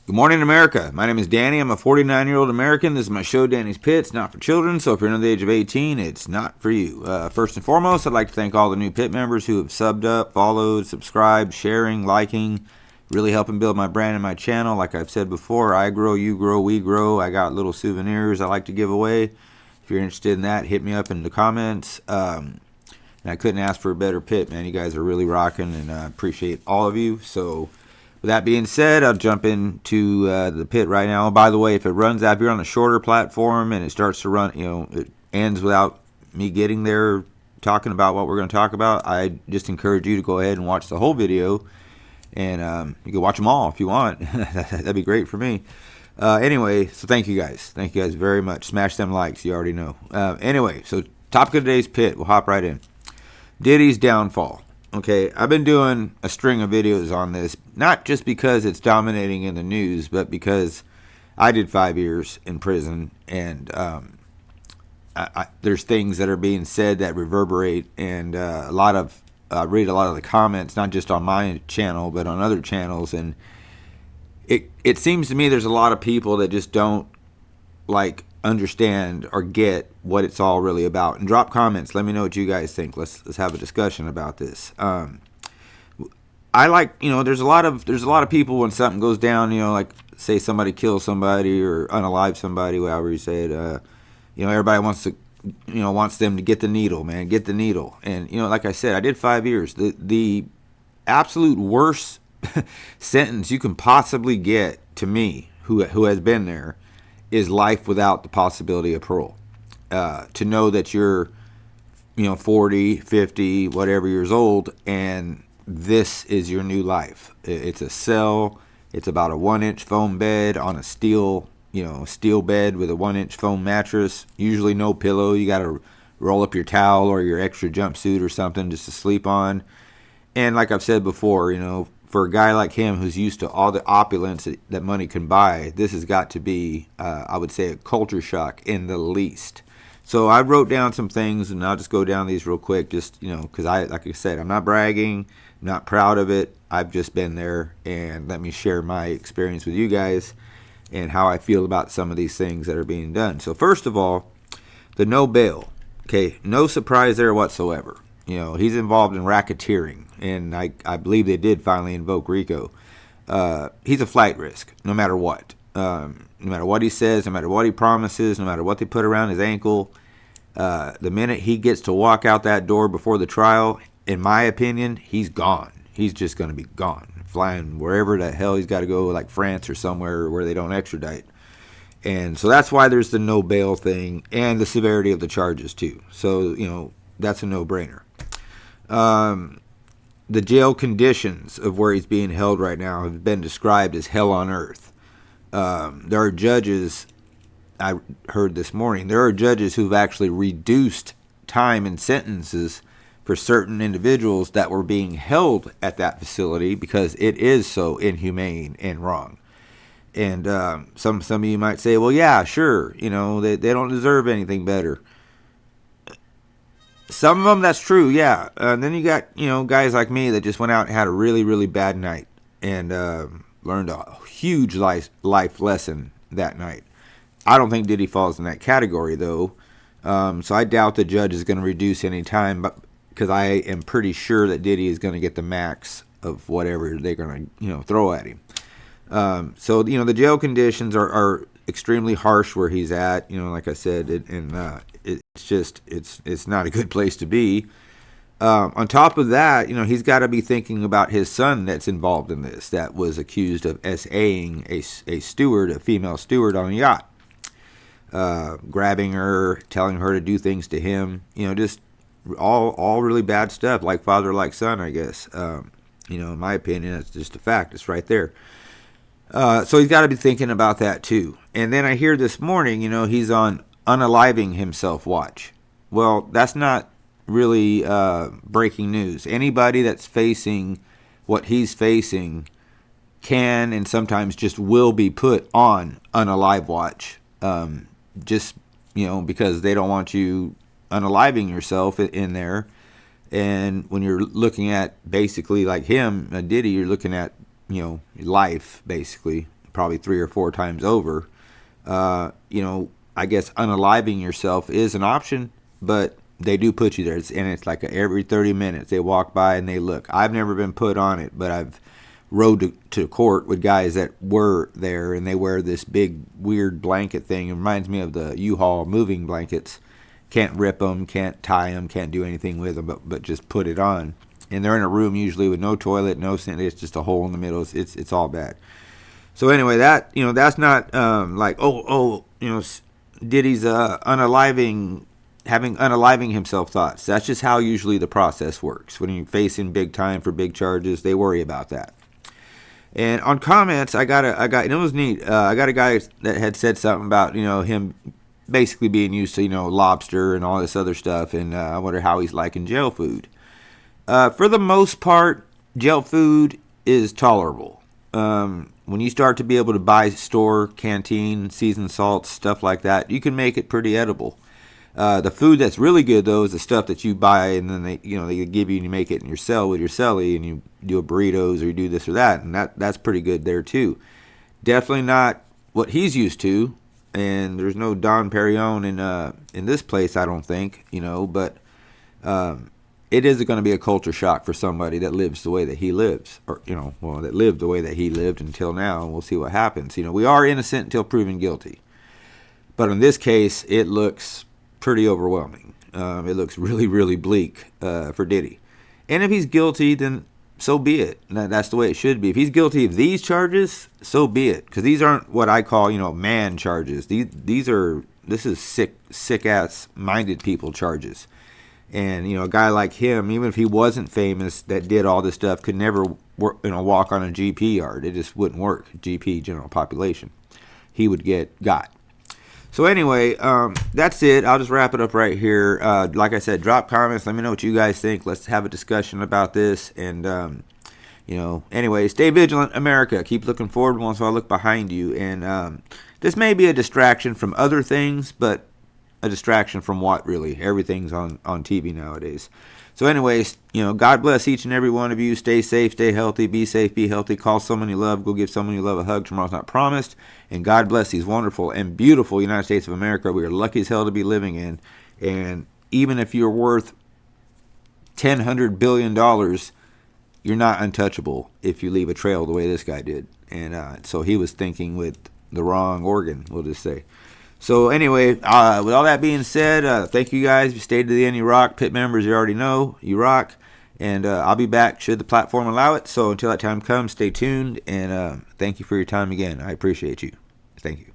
Good morning, America. My name is Danny. I'm a 49-year-old American. This is my show, Danny's Pit. It's not for children, so if you're under the age of 18, it's not for you. First and foremost, I'd like to thank all the new Pit members who have subbed up, followed, subscribed, sharing, liking, really helping build my brand and my channel. Like I've said before, I grow, you grow, we grow. I got little souvenirs I like to give away. If you're interested in that, hit me up in the comments. And I couldn't ask for a better pit, man. You guys are really rocking, and I appreciate all of you. So with that being said, I'll jump into the pit right now. By the way, if it runs out, if you're on a shorter platform and it starts to run, it ends without me getting there talking about what we're going to talk about, I just encourage you to go ahead and watch the whole video. And you can watch them all if you want. That'd be great for me. Anyway, so thank you guys. Thank you guys very much. Smash them likes. You already know. Anyway, so topic of today's pit. We'll hop right in. Diddy's downfall. Okay, I've been doing a string of videos on this, not just because it's dominating in the news, but because I did 5 years in prison, and there's things that are being said that reverberate, and read a lot of the comments, not just on my channel, but on other channels, and it seems to me there's a lot of people that just don't understand or get what it's all really about. And drop comments. Let me know what you guys think. Let's have a discussion about this. There's a lot of people when something goes down, say somebody kills somebody or unalive somebody, however you say it. Everybody wants them to get the needle, man, get the needle. And like I said, I did 5 years. The absolute worst sentence you can possibly get, to me, who has been there, is life without the possibility of parole. To know that you're 40, 50, whatever years old, and this is your new life. It's a cell. It's about a 1-inch foam bed on a steel bed with a 1-inch foam mattress, usually no pillow. You got to roll up your towel or your extra jumpsuit or something just to sleep on. And like I've said before, for a guy like him who's used to all the opulence that money can buy, this has got to be, I would say, a culture shock in the least. So I wrote down some things, and I'll just go down these real quick, just, because like I said, I'm not bragging, I'm not proud of it. I've just been there, and let me share my experience with you guys and how I feel about some of these things that are being done. So first of all, the no bail. Okay, no surprise there whatsoever. He's involved in racketeering, and I believe they did finally invoke RICO. He's a flight risk, no matter what. No matter what he says, no matter what he promises, no matter what they put around his ankle, the minute he gets to walk out that door before the trial, in my opinion, he's gone. He's just going to be gone, flying wherever the hell he's got to go, like France or somewhere where they don't extradite. And so that's why there's the no bail thing and the severity of the charges too. So, that's a no-brainer. The jail conditions of where he's being held right now have been described as hell on earth. There are judges, I heard this morning, there are judges who've actually reduced time and sentences for certain individuals that were being held at that facility because it is so inhumane and wrong. And some of you might say, well, yeah, sure, they don't deserve anything better. Some of them, that's true, yeah. And then you got, guys like me that just went out and had a really, really bad night and learned a huge life lesson that night. I don't think Diddy falls in that category, though. So I doubt the judge is going to reduce any time, but because I am pretty sure that Diddy is going to get the max of whatever they're going to, throw at him. So, the jail conditions are extremely harsh where he's at, like I said, it's not a good place to be. On top of that, he's got to be thinking about his son that's involved in this, that was accused of SAing a steward, a female steward on a yacht, grabbing her, telling her to do things to him, just all really bad stuff, like father, like son, I guess. In my opinion, that's just a fact. It's right there. So he's got to be thinking about that too. And then I hear this morning, he's on unaliving himself watch. Well, that's not really breaking news. Anybody that's facing what he's facing can and sometimes just will be put on unalive watch, just because they don't want you unaliving yourself in there. And when you're looking at basically like him, Diddy, you're looking at life basically probably 3 or 4 times over. I guess unaliving yourself is an option, but they do put you there. It's like every 30 minutes they walk by and they look. I've never been put on it, but I've rode to court with guys that were there, and they wear this big weird blanket thing. It reminds me of the U-Haul moving blankets. Can't rip them, can't tie them, can't do anything with them, but just put it on. And they're in a room usually with no toilet, no sink. It's just a hole in the middle. It's all bad. So anyway, that's not Diddy's having unaliving himself thoughts. That's just how usually the process works. When you're facing big time for big charges, they worry about that. And on comments, and it was neat. I got a guy that had said something about him basically being used to lobster and all this other stuff, and I wonder how he's liking jail food. For the most part, jail food is tolerable. When you start to be able to buy store, canteen, seasoned salts, stuff like that, you can make it pretty edible. The food that's really good, though, is the stuff that you buy and then they give you and you make it in your cell with your celly and you do a burritos or you do this or that, and that's pretty good there too. Definitely not what he's used to, and there's no Don Perignon in this place, I don't think, but it is going to be a culture shock for somebody that lives the way that he lives, or that lived the way that he lived until now, and we'll see what happens. We are innocent until proven guilty, but in this case, it looks pretty overwhelming. It looks really, really bleak for Diddy. And if he's guilty, then so be it. That's the way it should be. If he's guilty of these charges, so be it. Because these aren't what I call, man charges. This is sick ass minded people charges. And a guy like him, even if he wasn't famous, that did all this stuff, could never walk on a GP yard. It just wouldn't work. GP, general population. He would get got. So anyway, that's it. I'll just wrap it up right here. Like I said, drop comments. Let me know what you guys think. Let's have a discussion about this. And, anyway, stay vigilant, America. Keep looking forward once I look behind you. And this may be a distraction from other things, but a distraction from what, really? Everything's on TV nowadays. So anyways, God bless each and every one of you. Stay safe, stay healthy, be safe, be healthy. Call someone you love. Go give someone you love a hug. Tomorrow's not promised. And God bless these wonderful and beautiful United States of America we are lucky as hell to be living in. And even if you're worth $100 billion, you're not untouchable if you leave a trail the way this guy did. And so he was thinking with the wrong organ, we'll just say. So anyway, with all that being said, thank you guys. If you stayed to the end, you rock. Pit members, you already know, you rock. And I'll be back should the platform allow it. So until that time comes, stay tuned. And thank you for your time again. I appreciate you. Thank you.